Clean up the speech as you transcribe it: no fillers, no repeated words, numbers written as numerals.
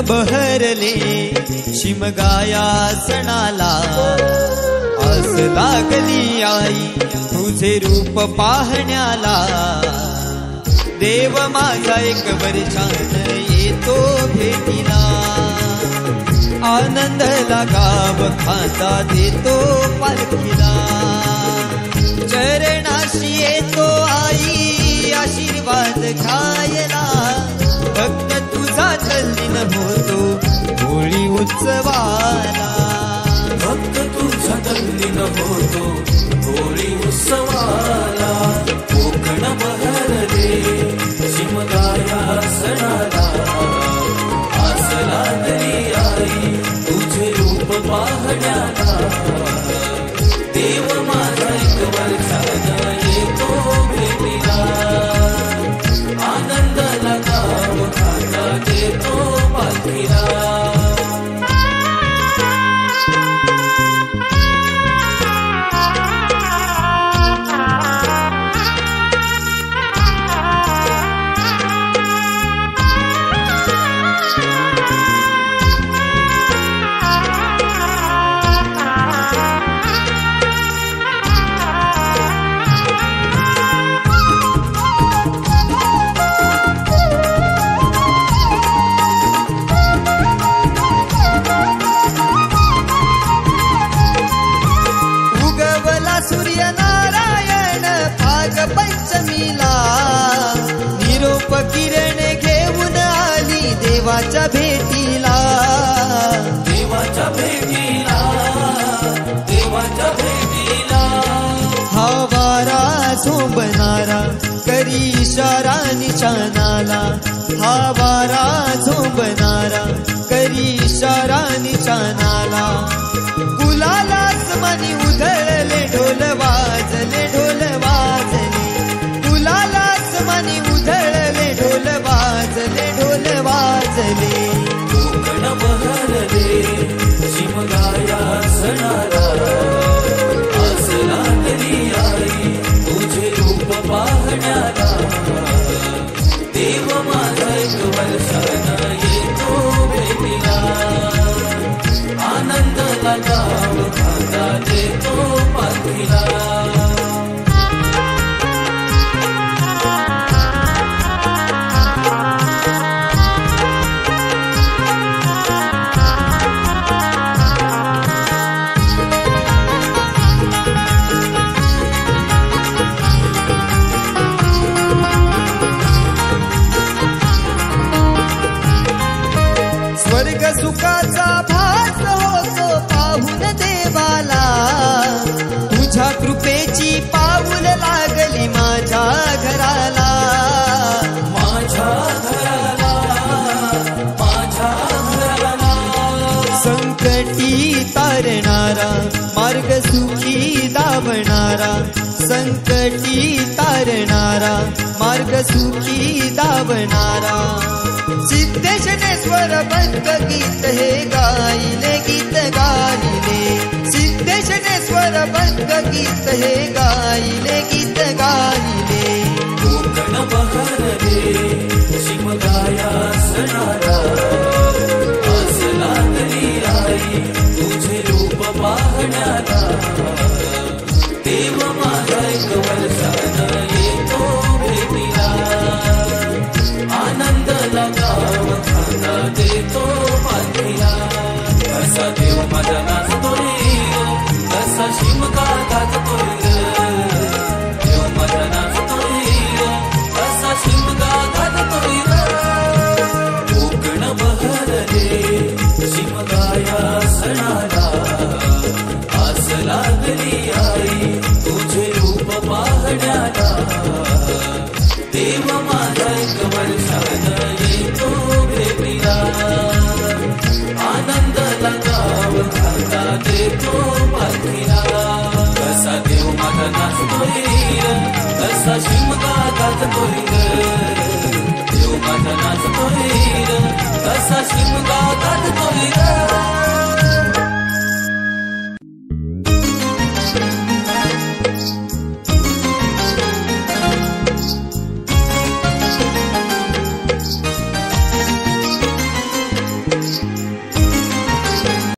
बहरले शिमगाया सणाला, आस लागली आई तुझे रूप पाहण्याला। देव माझा एक वर्षान येतो भेटीला, आनंद गाव खांदा देतो पालखीला। चरणाशी येतो आई आशीर्वाद खायला, भक्त तुझा तल्लीन होतो होळी उत्सवाला। भक्त तुझा तल्लीन होतो होळी उत्सवाला। कोकण बहरले शिमगाया सणाला, आस लागली आई तुझे रूप पाहण्याला। देव माझा एक वर्षान येतो भेटीला, आनंद गाव खांदा देतो पालखीला। पंचमीला निरोप किरण घेऊन आली देवाच्या भेटीला। देवाच्या भेटीला, देवाच्या भेटीला। हा वारा झोंबणारा करी इशारा निशाणाला, हा वारा झोंबणारा करी इशारा निशाणाला। गुलालाच मनी उधळले ढोल वाजले, ढोल वाजले। गुलालाच मनी उधळले ढोल वाजले, ढोल वाजले। कोकण बहरले शिमगाया सणाला, आस लागली आई तुझे रूप पाहण्याला। देव माझा एक वर्षान येतो भेटीला, आनंद गाव खांदा देतो पालखीला। स्वर्ग सुखाचा भास होतो पाहून देवाला, तुझ्या कृपेची पाऊल लागली माझ्या घराला। माझ्या घराला, माझ्या घराला। संकटी तारणारा मार्ग सुखी दावणारा, संकटी तारणारा मार्ग सुखी दावणारा। सिद्धेशनेश्वर बंद गीत हे गायले, गीत गायले। सिद्धेशनेश्वर बंद गीत हे गायले, गीत गायले। कोकण बहरले शिमगाया सणाला, आस लागली आई तुझे रूप पाहण्याला। देव माझा एक वर्षान येतो भेटीला, आनंद गाव खांदा देतो पालखीला। कसा देव माझा नाचतोय, कसा शिमगा गाजतोय। देव माझा नाचतोय, कसा शिमगा गाजतोय। कोकण बहरले शिमगाया सणाला, आस लागली नाचतोय ग, देव माझा नाचतोय ग, कसा शिमगा काढतोय ग.